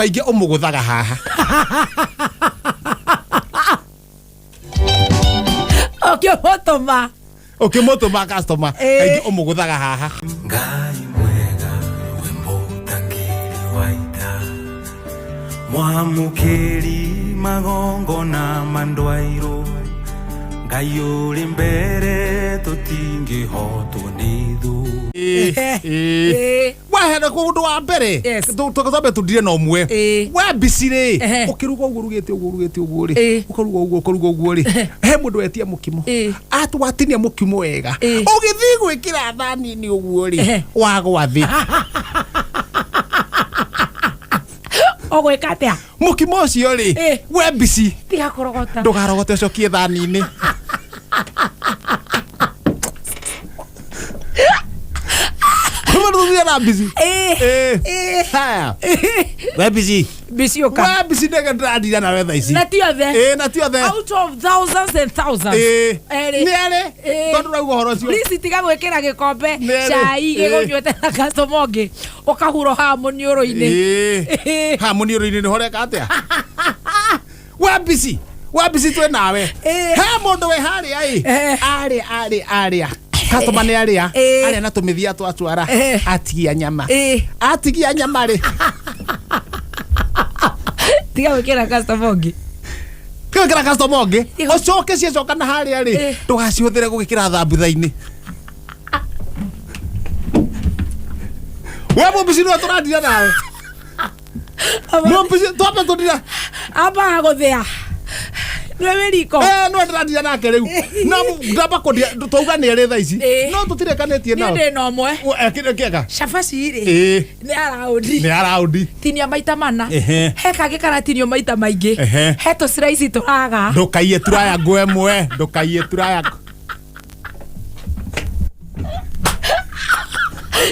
kaingi umuguthaga haha ukimutuma customer kaingi umuguthaga haha ngai mwega wembutangiri waita mwamukiri magongo na mandwairo ngai uri mbere tutingihotwo ni thu wahera kundu wa mbere tukazobe tudire no mwe wa bisire ukiruga uguo rugete uguo ri ukaruga uguo ri he mundu wetia mukimo atwatinia mukimo wega ugithi gwikira thani ni uguo ri wagwa thi ogweka atia mukimo ucio ri we bisi tiga kurogota ndugarogote cokie thani ni busy. Haya. We busy. Busy oka. We busy nega ndradira na wetha ici. Na ti othe. Na ti othe. Out of thousands and thousands. Nere. Tondu rauga horo cio. Please tiga gwikira gikombe chai gigunywete na customer ngi. Ukahuro ha muniuro-ini. Ha muniuro-ini ni horeka atia. We busy. We busy twe nawe. He mundu we haria aria. Customer ni aria na tumithia twatwara atigia nyama ri tiga wikira customer ngi kira customer ngi ucoke cioka na haria ri tugacihuthire gugikira thambutha-ini we mubisi no turadira nawe mubisi twambe tudira aba guthia Reveriko. No ndradira nake riu. No ndamba kundia tuuga ni ri tha ici. No tutirekanetie nao. Ni no mwe. Kiega. Shafaci ri. Ni araudi. Tinia maita mana. He kage karatinio maita maingi. He to slice turaga. Ndukaiye turaya ngwe mwe. Ndukaiye turaya.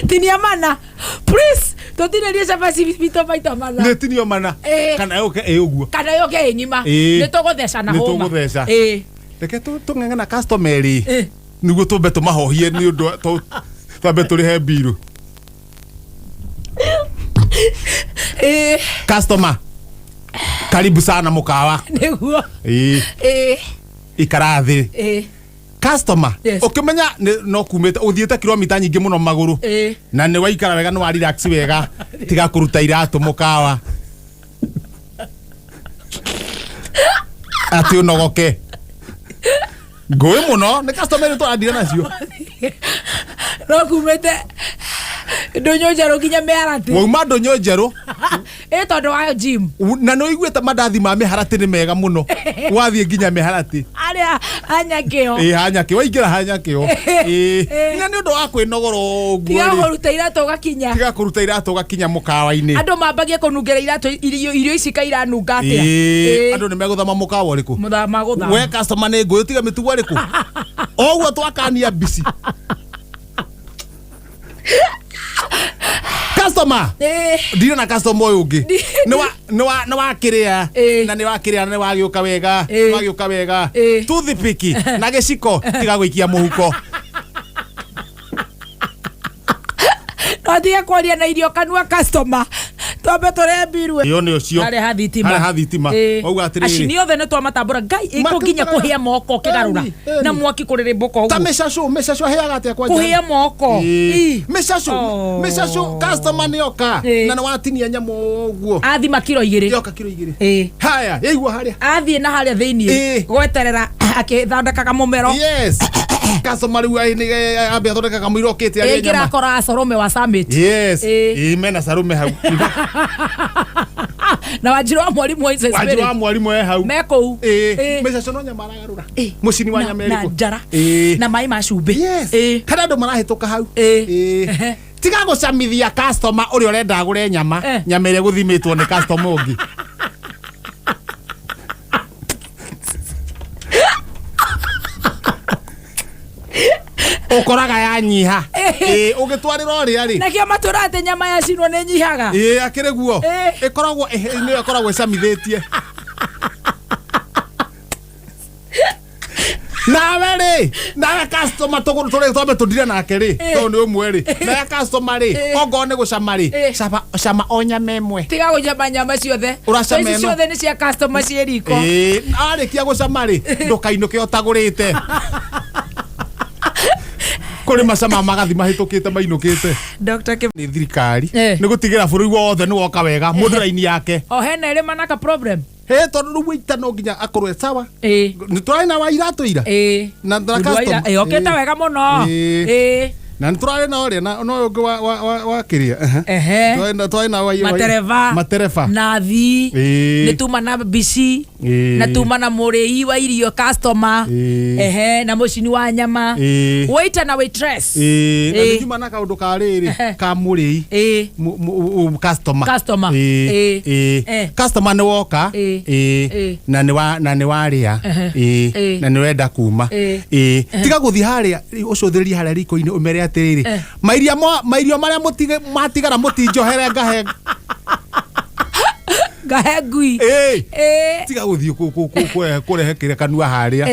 Tinia mana. Please. Totine ria shafaci bito maita mana. Ne tinio mana. Kana yoke uguo. Kana yoke ngima. Ni tugutheca na homa. Ni tugutheca. Reke tung'eng'ana customer ri. Niguo tumbe tumahohie ni undu twambe turihe biru. Customer. Karibu sana mukawa. Niguo. Ikarathi. Customer, ukimenya no kumete uthiete kilomita nyingi muno maguru na ni waikara wega no relax wega tiga kuruta iratu mukawa ati unogoke ngoi muno ni customer to adira nacio no kumete ndonyo njero kinya meharati wauma ndonyo njero tondu wa gym na no iguete mandathi ma meharati ni mega muno wathie nginya meharati aria hanyakio hanyakio waingira hanyakio ina ni undu wa kwinogora uguo tiga kuruta iratu gakinya mukawa-ini andu mambagie kunungera iratu irio ici kairanunga atia andu ni meguthama mukawa riku muthama guthama we customer ni nguyu tiga mitugo riku oguo twakania bisi customer ndio na customer ungi ni wakiria na ni wakiria na ni wagiuka wega tuthipiki na giciko tiga gwikia muhuko Atia kwaria na irio kanua customer twambe tore biru iyo ni ucio ale hathitima oguo atiriri ashini othe ne twamatambura ngai ikuginya kuhia moko kigarura na mwaki kurire mboko ta meshacu heaga atia kwa kuhia moko meshacu customer ni oka na ni watinia nyamo uguo athima kilo 2 yoka kilo 2 haya yaigua haria athie na haria thiini gweterera akithandakaga mumero yes customer riu ni ambia thondekaga muiro kiti ari nyama kora Sarume wa Summit yes mena Sarume hau na wajiro wa mwalimu wa Isa wajiro wa mwalimu hau meko meshacu no nyama aragarura mucini wa nyama eriko na mai macumbi kana ndo marahituka hau tiga gucamithia customer uri urenda agure nyama ire guthimitwo ni customer ungi ukoraga yanyiha ugitwarira ria ri nakio maturate nyama yacinwo ni nyihaga akire guo ikoragwo icamithitie nawe ri nawe customer tore tudire nake ri to ni umwe ri nawe customer ri ongo ni gucama ri cama onya memwe tiga gucama nyama ciothe uracama ino ciothe ni cia customer cia riko arikia gucama ri ndukainuke utagurite kuri macama magathi mahitukite mainukite Dr. Kim ni thirikari ni gutigira bururi wothe ni woka wega mundu raini yake o hena ire manaka problem tondu wita no nginya akorwe sawa ni turaina wa iratu ira na customer okete wega muno na nturare na ore na no ungi wa kiria twaina wa matereva nathi ni tuma na bici na tuma na murei wa irio customer na mucini wa nyama waiter na waitress na tuma na kaundu ka riri ka murei customer customer ni woka na ni waria na ni wenda kuma tiga guthi haria ucuthiria haria riko-ini umere atiriri mairio maria matigara mutinjohere ngahe ngui tiga guthii kurehe kire kanua haria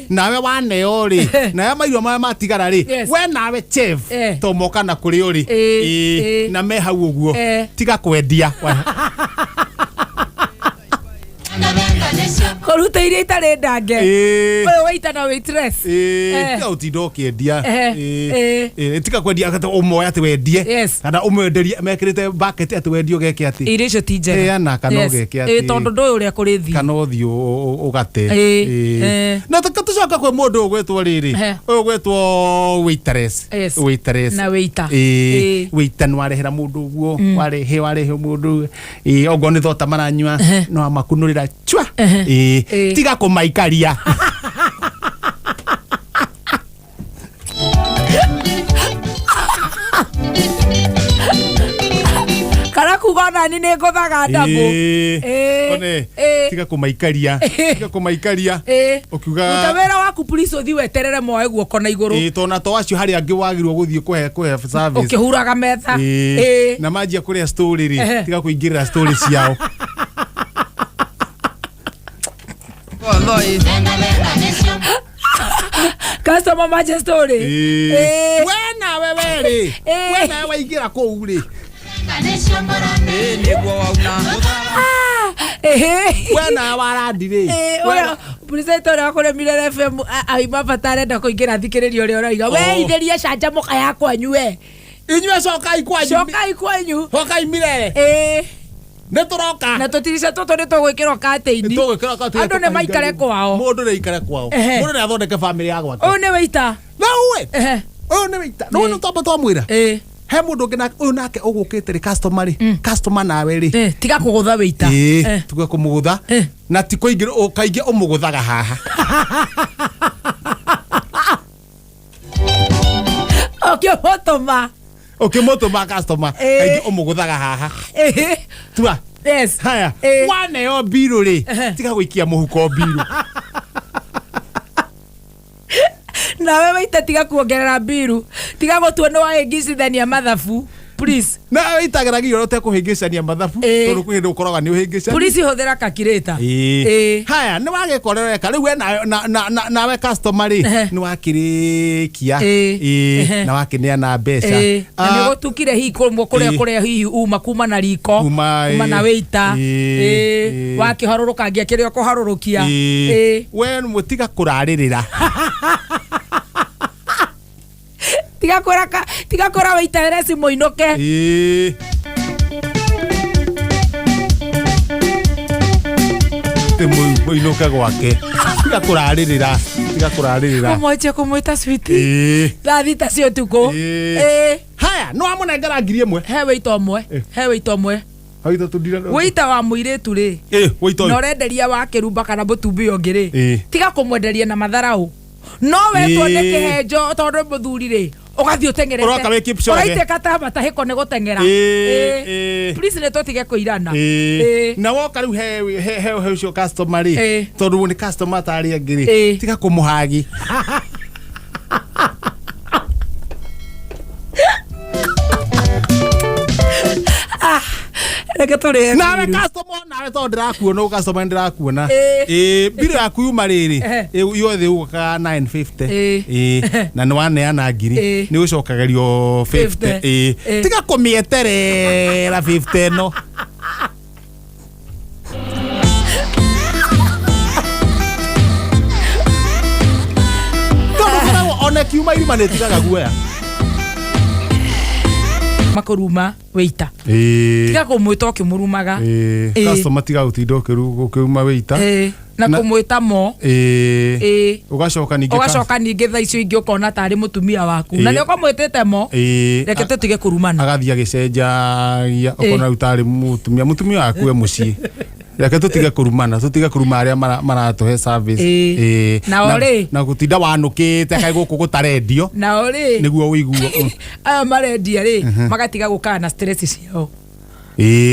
nawe waneo ri nawe mairio maria matigara ri we nawe chef to moka na kuri uri na me hau uguo tiga kwendia koruta iria itari ndange oyo waita na waitress tiga utindo kiendia tiga kwendia kata umoya ati wendie kana umwenderie mekirite bucket ati wendio geke ati irio icio ti njega na kana geke ati tondu ndu uria kuri thi kana uthi ugate na tucoka kwe mundu ugwetwo riri ugwetwo waitress na waiter waiter no arehera mundu uguo warehe mundu ogo ni thota maranyua no amakunurira chwa tiga kumaikaria kana kuga nani ni ngothaga ndabu one tiga kumaikaria ukiuga utawera waku police uthi weterere moe guoko na iguru tona to acio hari angi wagirwo guthie kuhe service ukihuraga metha na majia kuria story ri tiga kuingirira story ciao customer maje story wena wewe wena waigira ku ri niguo wauna wena warandire President ora kore Milele FM aima batare nda kuingira thikiririo uri oroiga we itheria canja muka yakwa nyue inyue cokai kwanyu hokai Milele neturoka na tutirisha toto ni tugwikirwo kate-ini andu ni maikare kwao mundu ni ikare kwao mundu ni athondeke family ya gwake uyu ni waiter na uyu ni waiter no no tamba twamwira he mundu ngina uyu nake ugukite ri customer nawe ri tiga kugutha waiter tuga kumugutha na ti kuingira ukaingia umuguthaga haha ukimutuma customer kaingi umuguthaga haha tua haya waneo biru ri tiga guikia muhuko biru nawe waiter tiga kuongerera biru tiga gutua ni wahingicithania mathabu please na waitagera gio rote kuhingicania mathabu tondu kwihinda ukoroga ni uhingicania please huthira kakireta haya ni wagekorereka riu we nawe customer ri ni wakirikia na wakineana mbeca na ni gutukire hi kuria hi uma kuma na riko kuma na waiter wakiharuruka ngia kirio kuharurukia we mutiga kuraririra tiga kora waiter resi moinoke moinoke gwake tiga kuraririra moche kumwita sweetie thita cio tuko haya no amunengera 1,000 he waiter omwe waiter wa muiritu ri no renderia wa kirumba kana butumbi ongiri tiga kumwenderia na matharau no wetwo ni kihenjo tondu muthuri ri ugathio tengerete uroka we keep show uraite kata matahiko ni gutengera please ne totige kuirana na woka riu he show customer ri tondu ni customer tari angiri tiga kumuhagi reke tũrĩe nawe customer nawe to ndĩrakuona customer ndĩrakuona biro yaku yuma rĩrĩ yothe ũgũkaga 950 na nĩ waneana ngiri nĩ ũcokagerio 50 tiga kũmĩeterera 50 ĩno ona kiuma irima nĩ tigaga guoya makuruma waiter tiga kũmwĩta ũkĩmũrumaga customer tiga gũtinda ũkĩuma waiter na kũmwĩta mo ũgacoka ningĩ thaa icio ingĩ ũkona tarĩ mũtumia waku na nĩ ũkamwĩtĩte mo reke tũtige kũrumana agathiĩ agĩcenjagia ũkona rĩu tarĩ mũtumia waku e mũciĩ reke tũtige kũrumana arĩa maratũhe service na gũtinda wanũkĩte kaĩ gũkũ gũtarendio nĩguo ũiguo aya marendia rĩ magatiga gũkaga na stress ciao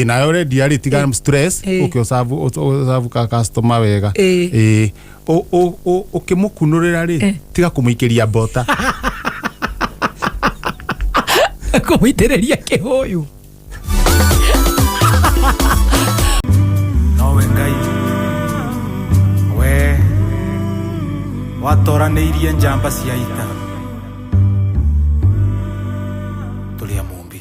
nayo ũrendia rĩ tiga stress ũkĩosavu ka customer wega ũkĩmũkunũrĩra rĩ tiga kũmũikĩria mbota kũmũitĩrĩria kĩhũyũ watoranĩirie njamba cia ita tulia mumbi.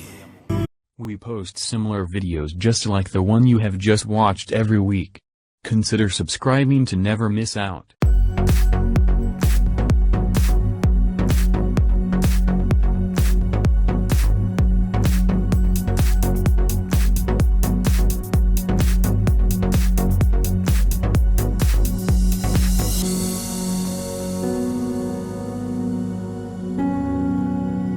We post similar videos just like the one you have just watched every week. Consider subscribing to never miss out.